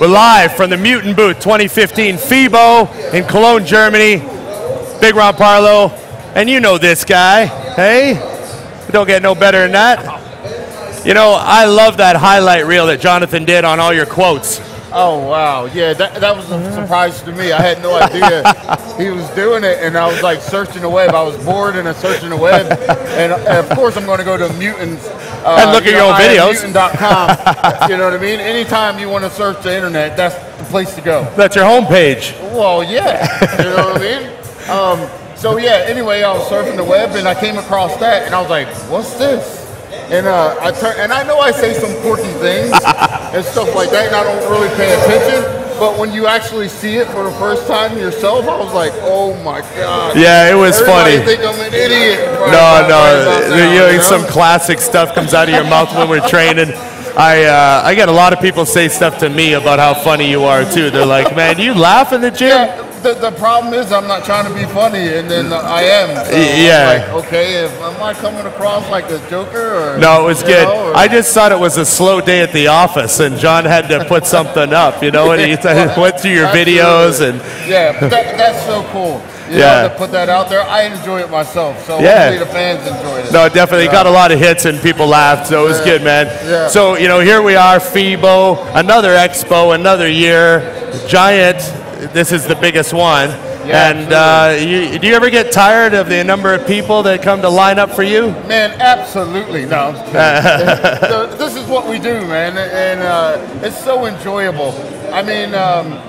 We're live from the Mutant Booth 2015 FIBO in Cologne, Germany. Big Ron Parlow, and you know this guy, hey? You don't get no better than that. You know, I love that highlight reel that Jonathan did on all your quotes. Oh, wow. Yeah, that was a surprise to me. I had no idea he was doing it, and I was like searching the web. I was bored and searching the web. And of course, I'm going to go to Mutants. And look at your own videos. Mutant.com. You know what I mean? Anytime you want to search the internet, that's the place to go. That's your homepage. Well, yeah. You know what I mean? So, yeah, anyway, I was surfing the web, and I came across that, and I was like, what's this? And I turned, and I know I say some quirky things and stuff like that, and I don't really pay attention. But when you actually see it for the first time yourself, I was like, "Oh my God!" Yeah, it was funny. I think I'm an idiot. No, some classic stuff comes out of your mouth when we're training. I get a lot of people say stuff to me about how funny you are too. They're like, "Man, you laugh in the gym?" Yeah. The problem is I'm not trying to be funny, and then I am. So yeah. I'm like, okay, am I coming across like a joker? Or, no, it was good. I just thought it was a slow day at the office, and John had to put something up, you know, and he went through your videos. And yeah, but that's so cool. You know, to put that out there. I enjoy it myself, so hopefully the fans enjoyed it. No, definitely. Got a lot of hits and people laughed, so it was good, man. Yeah. So, you know, here we are, FIBO, another expo, another year, giant. This is the biggest one. Yeah, and do you ever get tired of the number of people that come to line up for you? Man, absolutely. No, this is what we do, man, and it's so enjoyable. I mean,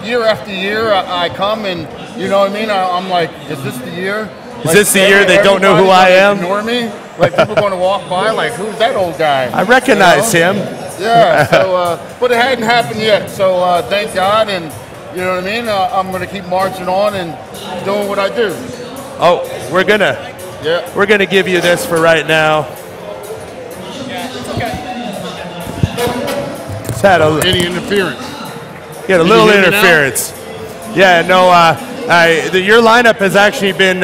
year after year, I come and, you know what I mean? I'm like, is this the year? Is this the year they don't know who I am? Ignore me? Like, people going to walk by, like, who's that old guy? I recognize him. Yeah, so, but it hadn't happened yet, so thank God, and you know what I mean? I'm going to keep marching on and doing what I do. Oh, we're gonna give you this for right now. It's had any interference? Yeah, a little interference. Yeah, no. Your lineup has actually been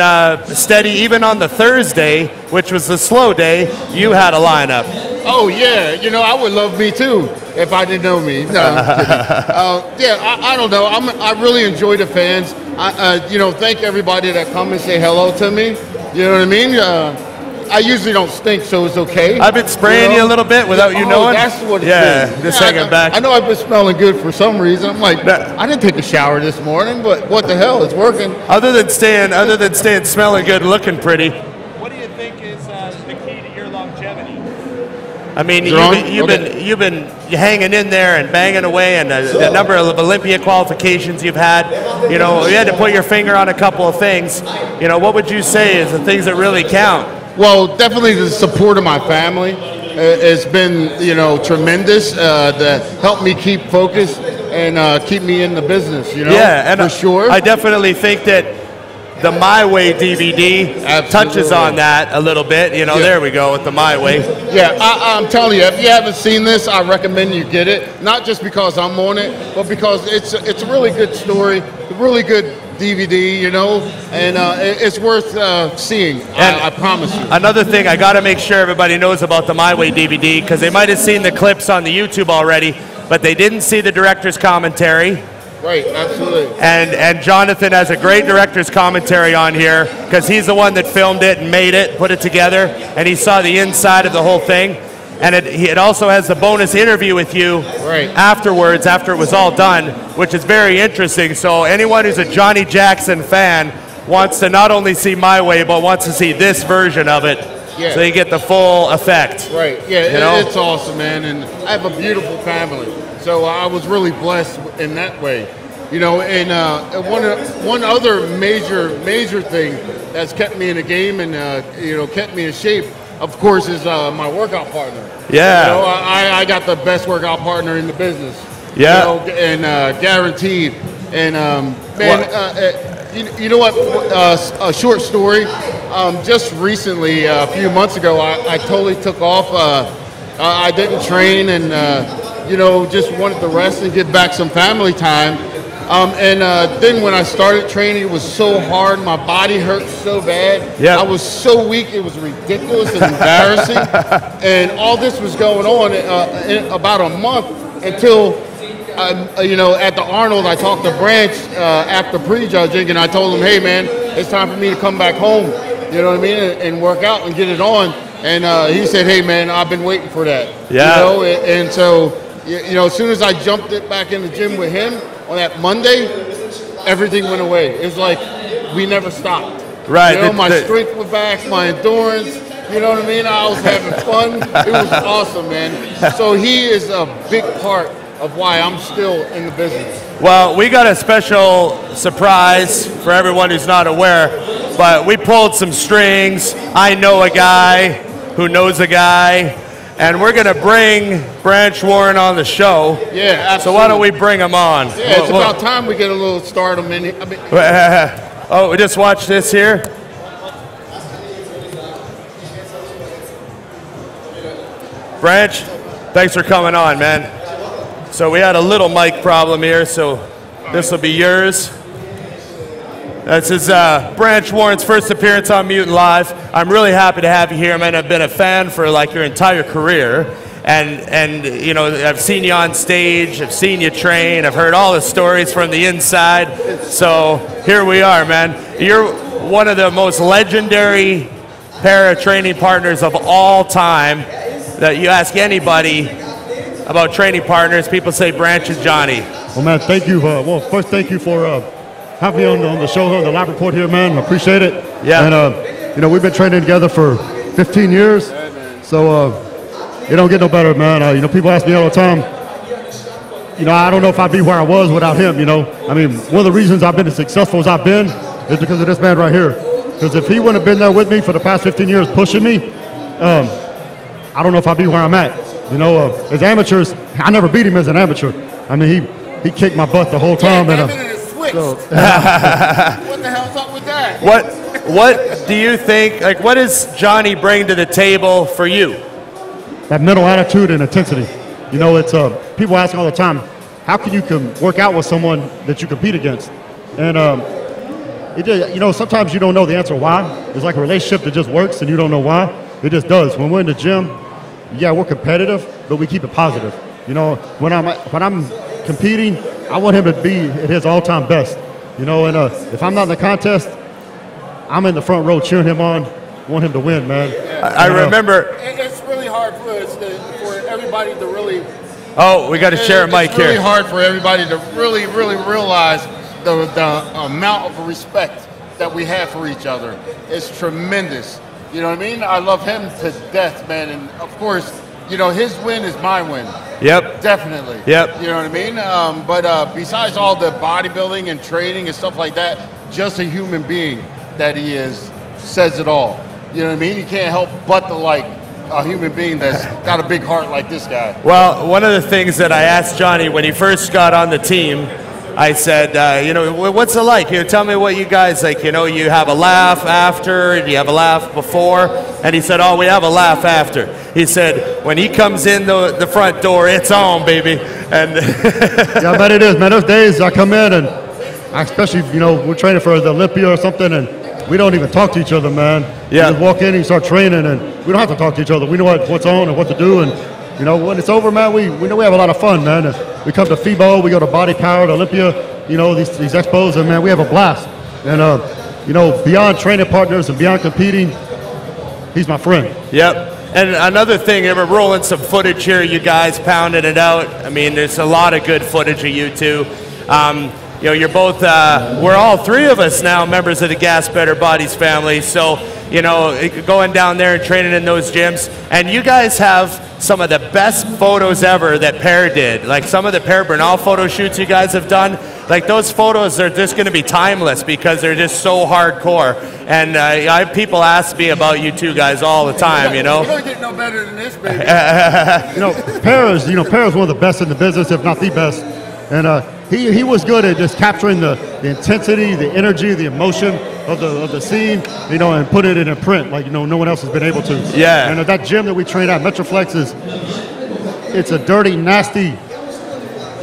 steady, even on the Thursday, which was the slow day. You had a lineup. Oh yeah, you know, I would love me too if I didn't know me. No, I don't know. I really enjoy the fans. You know, thank everybody that come and say hello to me. You know what I mean? I usually don't stink, so it's okay. I've been spraying you a little bit without you knowing. That's what it is. Yeah, just hanging back. I know I've been smelling good for some reason. I'm like, I didn't take a shower this morning, but what the hell? It's working. Other than staying smelling good and looking pretty. What do you think is the key to your longevity? I mean, you've been hanging in there and banging away, and the number of Olympia qualifications you've had. You know, you had to put your finger on a couple of things. You know, what would you say is the things that really count? Well, definitely the support of my family has been, you know, tremendous. That helped me keep focused and keep me in the business. You know, yeah, and for sure. I definitely think that the My Way DVD touches on that a little bit. You know, there we go with the My Way. Yeah, I'm telling you, if you haven't seen this, I recommend you get it. Not just because I'm on it, but because it's a really good story, a really good DVD, you know, and it's worth seeing. I promise you. Another thing, I got to make sure everybody knows about the My Way DVD, because they might have seen the clips on the YouTube already, but they didn't see the director's commentary. Right, absolutely. And Jonathan has a great director's commentary on here, because he's the one that filmed it and made it, put it together, and he saw the inside of the whole thing. And it also has the bonus interview with you afterwards, after it was all done, which is very interesting. So anyone who's a Johnny Jackson fan wants to not only see My Way, but wants to see this version of it, so you get the full effect. Right, yeah, it's awesome, man. And I have a beautiful family, so I was really blessed in that way. You know, and one other major thing that's kept me in the game and, you know, kept me in shape, of course, is my workout partner. Yeah. You know, I got the best workout partner in the business. Yeah. You know, and guaranteed. And man, you know what? A short story. Just recently, a few months ago, I totally took off. I didn't train, and you know, just wanted to rest and get back some family time. Then when I started training, it was so hard. My body hurt so bad. Yep. I was so weak. It was ridiculous and embarrassing. And all this was going on in about a month until you know, at the Arnold, I talked to Branch after prejudging, and I told him, hey, man, it's time for me to come back home, you know what I mean, and work out and get it on. And he said, hey, man, I've been waiting for that. Yeah. You know, and so, you know, as soon as I jumped it back in the gym with him on that Monday, everything went away. It's like we never stopped. Right. You know, my strength was back, my endurance. You know what I mean? I was having fun. It was awesome, man. So he is a big part of why I'm still in the business. Well, we got a special surprise for everyone who's not aware, but we pulled some strings. I know a guy who knows a guy, and we're going to bring Branch Warren on the show. Yeah, absolutely. So why don't we bring him on? Yeah, it's about time we get a little stardom in here. I mean, oh, we just watched this here. Branch, thanks for coming on, man. So we had a little mic problem here, so this will be yours. This is Branch Warren's first appearance on Mutant Live. I'm really happy to have you here, man. I've been a fan for like your entire career. And you know, I've seen you on stage, I've seen you train, I've heard all the stories from the inside. So here we are, man. You're one of the most legendary pair of training partners of all time. That you ask anybody about training partners, people say Branch and Johnny. Well, man, thank you. Well, first, thank you for having me on the show here, on the lab report here, man. I appreciate it. Yeah. And, you know, we've been training together for 15 years. So it don't get no better, man. You know, people ask me all the time, you know, I don't know if I'd be where I was without him, you know. I mean, one of the reasons I've been as successful as I've been is because of this man right here. Because if he wouldn't have been there with me for the past 15 years pushing me, I don't know if I'd be where I'm at. You know, as amateurs, I never beat him as an amateur. I mean, he kicked my butt the whole time. what the hell's up with that? What do you think, like, what does Johnny bring to the table for you? That mental attitude and intensity. You know, it's people ask all the time, how can you work out with someone that you compete against? And you know, sometimes you don't know the answer why. It's like a relationship that just works and you don't know why. It just does. When we're in the gym, yeah, we're competitive, but we keep it positive. You know, when I'm competing, I want him to be at his all-time best. You know, and if I'm not in the contest, I'm in the front row cheering him on, want him to win, man. Yeah. I remember. It's really hard for us for everybody to really. Oh, we got to share a mic here. It's really hard for everybody to really realize the amount of respect that we have for each other. It's tremendous. You know what I mean? I love him to death, man. And of course, you know, his win is my win. Yep. Definitely. Yep. You know what I mean? But besides all the bodybuilding and training and stuff like that, just a human being that he is says it all. You know what I mean? You can't help but to like a human being that's got a big heart like this guy. Well, one of the things that I asked Johnny when he first got on the team, I said, you know, what's it like? You know, tell me what you guys like. You know, you have a laugh after, do you have a laugh before? And he said, oh, we have a laugh after. He said, when he comes in the front door, it's on, baby. And yeah, I bet it is, man. Those days I come in and I especially, you know, we're training for the Olympia or something, and we don't even talk to each other, man. Yeah. We just walk in and you start training, and we don't have to talk to each other. We know what's on and what to do, and you know, when it's over, man, we know we have a lot of fun, man. We come to FIBO, we go to Body Power, to Olympia, you know, these expos, and man, we have a blast. And you know, beyond training partners and beyond competing, he's my friend. Yep. And another thing, we're rolling some footage here, you guys pounding it out. I mean, there's a lot of good footage of you two. You know, you're both, we're all three of us now members of the Gas Better Bodies family. So, you know, going down there and training in those gyms. And you guys have some of the best photos ever that Per did. Like some of the Per Bernal photo shoots you guys have done. Like those photos are just going to be timeless because they're just so hardcore. And people ask me about you two guys all the time, you know. You don't get no better than this, baby. You know, Per is one of the best in the business, if not the best. And he was good at just capturing the intensity, the energy, the emotion of the scene, you know, and put it in a print like, you know, no one else has been able to. Yeah. And that gym that we train at, Metroflex, it's a dirty, nasty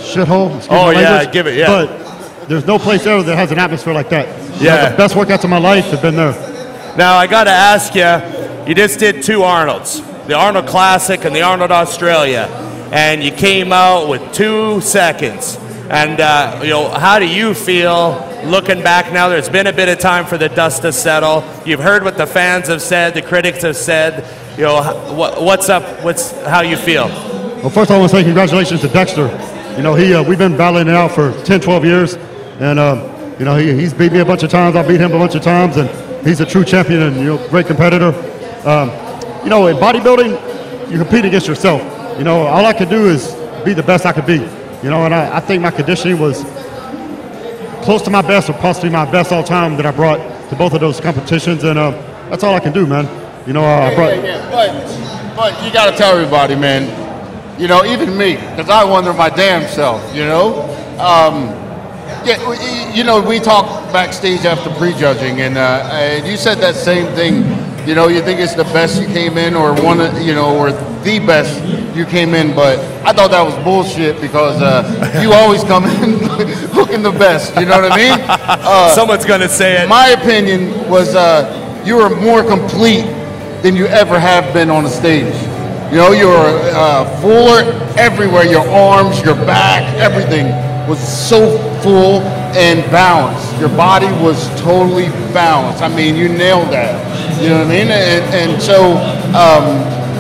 shithole. Oh yeah, give it, yeah. But there's no place ever that has an atmosphere like that. You Yeah. know, the best workouts of my life have been there. Now I got to ask you, you just did two Arnolds, the Arnold Classic and the Arnold Australia. and you came out with 2 seconds. And, you know, how do you feel looking back now? There's been a bit of time for the dust to settle. You've heard what the fans have said, the critics have said. You know, what's up? How you feel? Well, first I want to say congratulations to Dexter. You know, we've been battling it out for 10, 12 years. And, you know, he's beat me a bunch of times. I beat him a bunch of times. And he's a true champion and, you know, great competitor. You know, in bodybuilding, you compete against yourself. You know, all I could do is be the best I could be. You know, and I think my conditioning was close to my best, or possibly my best all time that I brought to both of those competitions. And that's all I can do, man. You know, I brought. But you got to tell everybody, man. You know, even me, because I wonder my damn self. You know, yeah. You know, we talked backstage after prejudging, and you said that same thing. You know, you think it's the best you came in, or one, you know, or the best you came in, but I thought that was bullshit because you always come in looking the best. You know what I mean? Someone's gonna say it. My opinion was you were more complete than you ever have been on the stage. You know, you were fuller everywhere. Your arms, your back, everything was so full and balanced. Your body was totally balanced. I mean, you nailed that. You know what I mean? And so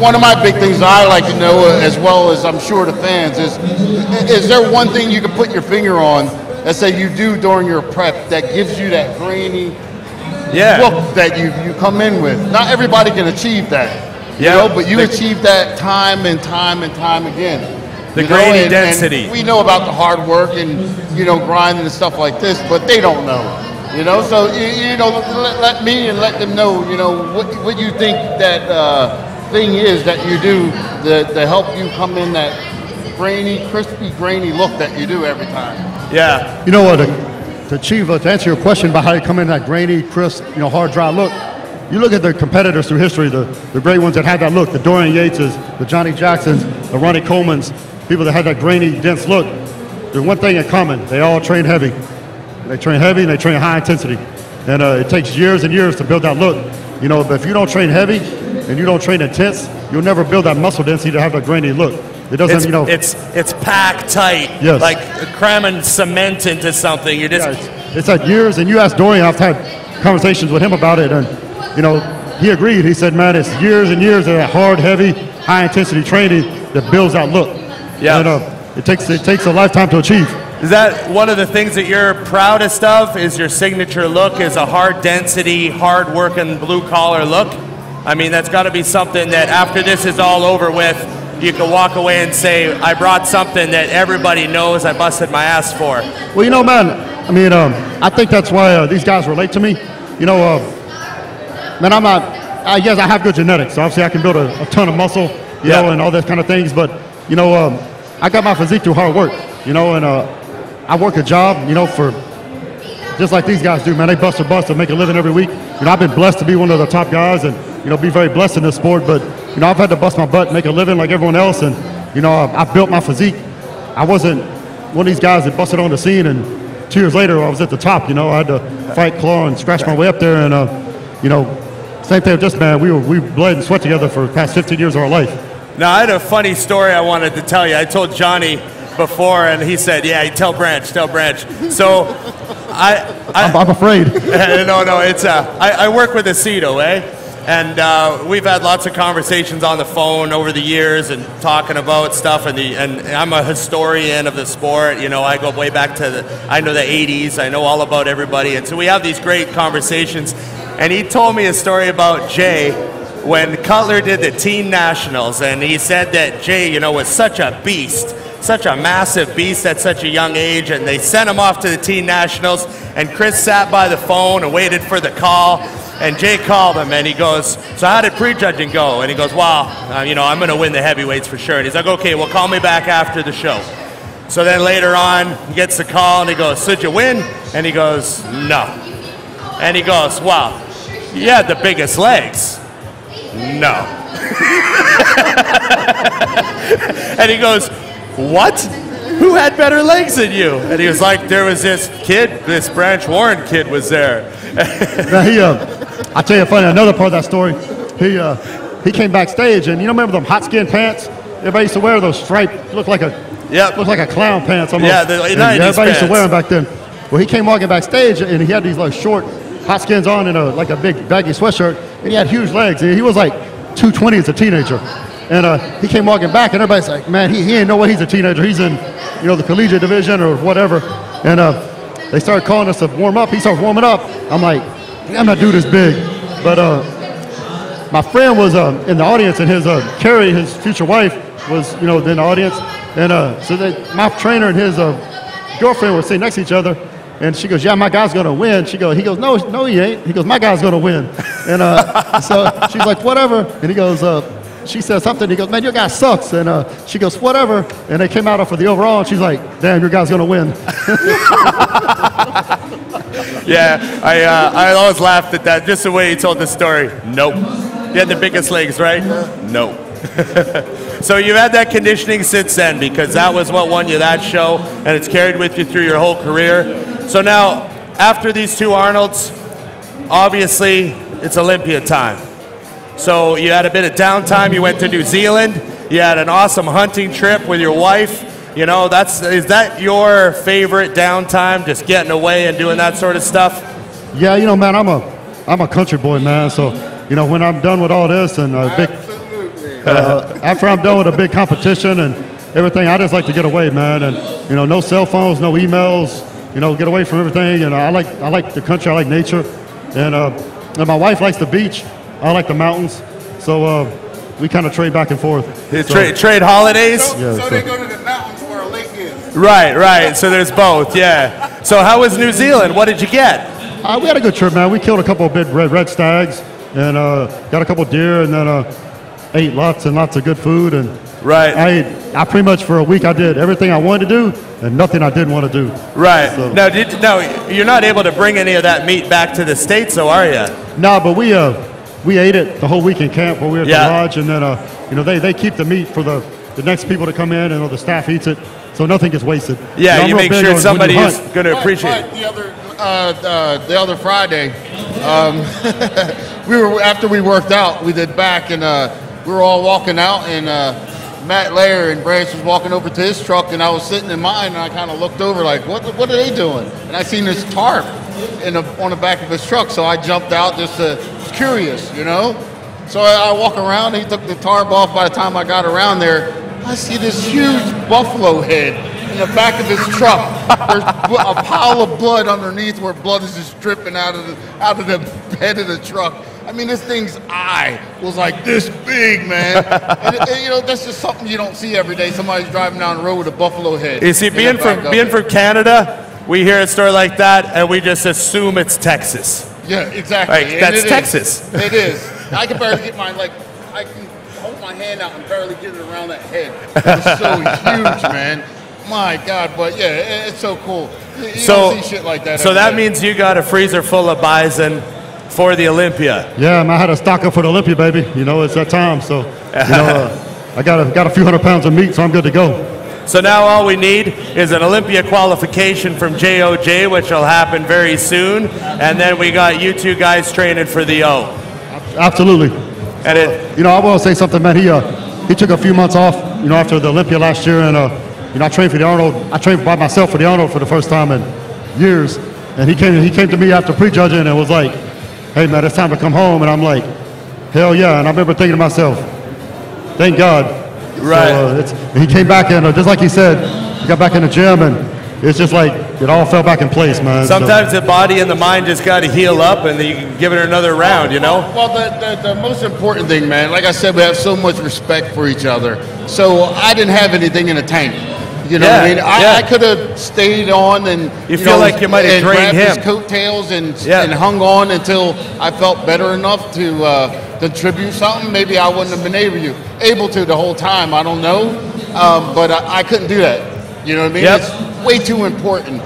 one of my big things I like to know, as well as I'm sure the fans, is there one thing you can put your finger on that say you do during your prep that gives you that grainy look that you come in with? Not everybody can achieve that. You know, but you achieve that time and time and time again. The grainy density. And we know about the hard work and, you know, grinding and stuff like this, but they don't know. You know, so, you know, let me and let them know, you know, what you think that thing is that you do to help you come in that grainy, crispy, grainy look that you do every time. Yeah. You know what, to answer your question about how you come in that grainy, crisp, you know, hard, dry look, you look at the competitors through history, the great ones that had that look, the Dorian Yateses, the Johnny Jacksons, the Ronnie Colemans, people that had that grainy, dense look. There's one thing in common, they all train heavy. They train heavy and they train high intensity. And it takes years and years to build that look. You know, but if you don't train heavy and you don't train intense, you'll never build that muscle density to have that grainy look. It doesn't, you know. It's packed tight, like cramming cement into something. You're just. Yeah, it's like years, and you ask Dorian, I've had conversations with him about it, and, you know, he agreed. He said, man, it's years and years of that hard, heavy, high intensity training that builds that look. Yeah. And, it takes a lifetime to achieve. Is that one of the things that you're proudest of? Is your signature look is a hard density, hard working blue collar look? I mean, that's got to be something that after this is all over with, you can walk away and say, I brought something that everybody knows I busted my ass for. Well, you know, man, I mean, I think that's why these guys relate to me. You know, man, I'm not, yes, I have good genetics. So obviously I can build a ton of muscle, you know, and all those kind of things. But, you know, I got my physique through hard work, you know, and I work a job, you know, for just like these guys do, man. They bust a bust and make a living every week. You know, I've been blessed to be one of the top guys and, you know, be very blessed in this sport. But, you know, I've had to bust my butt, make a living like everyone else. And, you know, I built my physique. I wasn't one of these guys that busted on the scene and 2 years later I was at the top, you know. I had to fight, claw, and scratch my way up there. And, you know, same thing with this, man. We bled and sweat together for the past 15 years of our life. Now, I had a funny story I wanted to tell you. I told Johnny before, and he said, yeah, tell Branch. So I'm afraid. No, it's I work with Aceto, and we've had lots of conversations on the phone over the years and talking about stuff, and I'm a historian of the sport. You know, I go way back to I know the 80s. I know all about everybody, and so we have these great conversations. And he told me a story about Jay when Cutler did the teen nationals, and he said that Jay, you know, was such a beast, such a massive beast at such a young age, and they sent him off to the teen nationals, and Chris sat by the phone and waited for the call, and Jay called him, and he goes, so how did prejudging go? And he goes, well, you know, I'm going to win the heavyweights for sure. And he's like, okay, well, call me back after the show. So then later on, he gets the call, and he goes, so did you win? And he goes, no. And he goes, well, you had the biggest legs. No. And he goes, what? Who had better legs than you? And he was like, there was this kid, this Branch Warren kid was there. Now I'll tell you another part of that story. He came backstage, and you know, remember them hot skin pants? everybody used to wear those striped, looked like a clown pants almost. Yeah, the 90s everybody used to pants. wear them back then. Well, he came walking backstage, and he had these like short hot skins on and like a big baggy sweatshirt, and he had huge legs. And he was like 220 as a teenager. And he came walking back, and everybody's like, man, he ain't no way he's a teenager. He's in, the collegiate division or whatever. And they started calling us to warm up. He starts warming up. I'm like, damn, that dude is big. But my friend was in the audience, and Carrie, his future wife, was, in the audience. And so my trainer and his girlfriend were sitting next to each other. And she goes, yeah, my guy's going to win. He goes, no, he ain't. He goes, my guy's going to win. And so she's like, whatever. And he goes, she says something. He goes, man, your guy sucks. And she goes, whatever. And they came out for the overall. And she's like, damn, your guy's going to win. Yeah, I always laughed at that, just the way he told the story. Nope. You had the biggest legs, right? Nope. So you've had that conditioning since then, because that was what won you that show, and it's carried with you through your whole career. So now, after these two Arnolds, obviously it's Olympia time. So you had a bit of downtime. You went to New Zealand. You had an awesome hunting trip with your wife. Is that your favorite downtime, just getting away and doing that sort of stuff? Yeah, man, I'm a country boy, man. So, when I'm done with all this and after I'm done with a big competition and everything, I just like to get away, man. And no cell phones, no emails. Get away from everything. And I like the country. I like nature. And my wife likes the beach. I like the mountains. So we kind of trade back and forth. Trade holidays? So they go to the mountains where a lake is. Right. So there's both, yeah. So how was New Zealand? What did you get? We had a good trip, man. We killed a couple of big red stags and got a couple of deer, and then ate lots and lots of good food. And right. I pretty much for a week I did everything I wanted to do and nothing I didn't want to do. Right. So. No, you're not able to bring any of that meat back to the States, though, are you? No, but we ate it the whole week in camp where we were at the lodge, and then they keep the meat for the next people to come in, and the staff eats it, so nothing gets wasted. Yeah, you make sure somebody is going to appreciate it. The other Friday, after we worked out, we did back, and we were all walking out, and Matt Lair and Branch was walking over to his truck, and I was sitting in mine, and I kind of looked over like, what are they doing? And I seen this tarp on the back of his truck, so I jumped out just curious, So I walk around, he took the tarp off. By the time I got around there, I see this huge buffalo head in the back of his truck. There's a pile of blood underneath where blood is just dripping out of the head of the truck. I mean, this thing's eye was like this big, man. And that's just something you don't see every day. Somebody's driving down the road with a buffalo head. You see, being from Canada, we hear a story like that, and we just assume it's Texas. Yeah, exactly. Like, that's Texas. It is. I can barely get I can hold my hand out and barely get it around that head. It's so huge, man. My God, but yeah, it's so cool. You don't see shit like that. So that means you got a freezer full of bison for the Olympia. Yeah, I had to stock up for the Olympia, baby. It's that time. So, I got a few hundred pounds of meat, so I'm good to go. So now all we need is an Olympia qualification from JOJ, which will happen very soon. And then we got you two guys training for the O. Absolutely. And I want to say something, man. He took a few months off, after the Olympia last year. And, I trained for the Arnold. I trained by myself for the Arnold for the first time in years. And he came to me after prejudging and was like, hey, man, it's time to come home. And I'm like, hell yeah. And I remember thinking to myself, thank God. Right. So he came back in, just like he said, he got back in the gym, and it's just like it all fell back in place, man. Sometimes the body and the mind just got to heal up, and then you can give it another round, Well, the most important thing, man, like I said, we have so much respect for each other. So I didn't have anything in the tank. You know what I mean? I could have stayed on and you feel like you might have drained him. His coattails and hung on until I felt better enough to contribute something. Maybe I wouldn't have been able to the whole time. I don't know, but I couldn't do that. You know what I mean? It's way too important.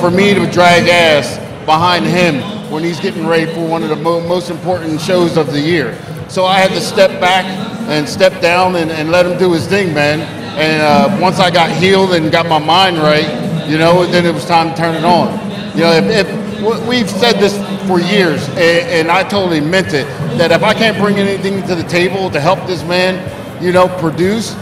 For me to drag ass behind him when he's getting ready for one of the most important shows of the year. So I had to step back and step down and let him do his thing, man. And once I got healed and got my mind right, then it was time to turn it on. If we've said this for years, and I totally meant it, that if I can't bring anything to the table to help this man, produce,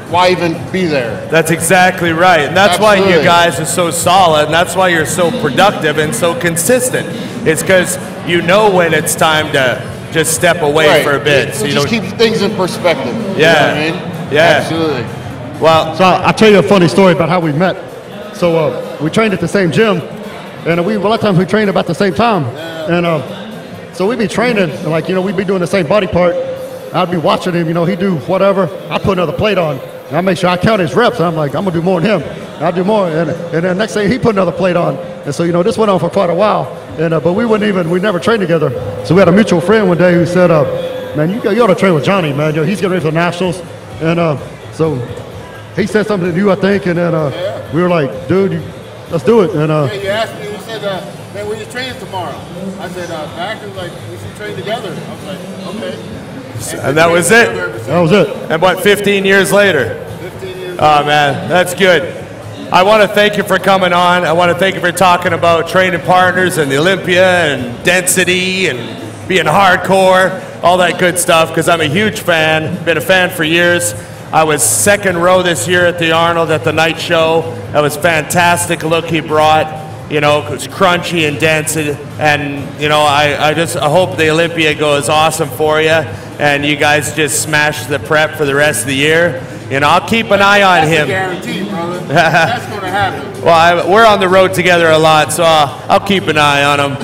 why even be there? That's exactly right. And that's why Absolutely. you guys are so solid, and that's why you're so productive and so consistent. It's because you know when it's time to just step away Right. for a bit. It just keeps things in perspective. Yeah. You know what I mean? Yeah. Absolutely. Well, So I'll tell you a funny story about how we met. So we trained at the same gym, and a lot of times we trained about the same time. And so we'd be training, and like, we'd be doing the same body part. I'd be watching him, he'd do whatever. I'd put another plate on, and I make sure I count his reps. And I'm like, I'm gonna do more than him. I'll do more, and then next thing he put another plate on. And so this went on for quite a while. And but we never trained together. So we had a mutual friend one day who said, man, you ought to train with Johnny, man. He's getting ready for the Nationals. And so he said something to you, I think, and then we were like, dude, let's do it. And yeah, you asked me, you said, man, we're just training tomorrow. I said, back, and like, we should train together. I was like, okay. and that was it. that was it. And what, 15 years later? 15 years. Oh, man, that's good. I want to thank you for coming on. I want to thank you for talking about training partners and the Olympia and density and being hardcore, all that good stuff, because I'm a huge fan, been a fan for years. I was second row this year at the Arnold at the night show. That was fantastic look he brought. It was crunchy and dense, and I hope the Olympia goes awesome for you, and you guys just smash the prep for the rest of the year. I'll keep an eye on him. That's a guarantee, brother. That's going to happen. Well, we're on the road together a lot, so I'll keep an eye on him.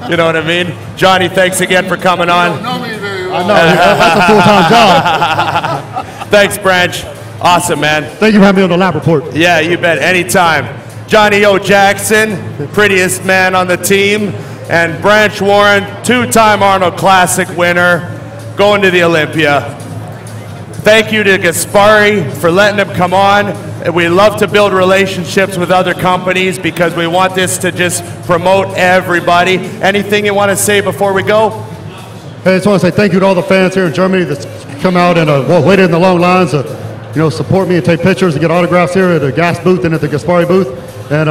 You know what I mean? Johnny, thanks again for coming on. You don't know me very well. I know, that's a full-time job. Thanks, Branch. Awesome, man. Thank you for having me on the lab report. Yeah, you bet. Anytime. Johnny O. Jackson, the prettiest man on the team, and Branch Warren, two-time Arnold Classic winner, going to the Olympia. Thank you to Gaspari for letting him come on. We love to build relationships with other companies because we want this to just promote everybody. Anything you want to say before we go? Hey, I just want to say thank you to all the fans here in Germany that's come out and waited in the long lines to support me and take pictures and get autographs here at the gas booth and at the Gaspari booth. And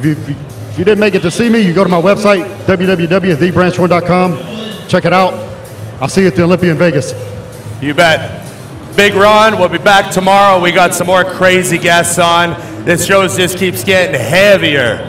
if you didn't make it to see me, you go to my website, www.thebranchwarren.com. Check it out. I'll see you at the Olympia in Vegas. You bet. Big Ron, we'll be back tomorrow. We got some more crazy guests on. This show just keeps getting heavier.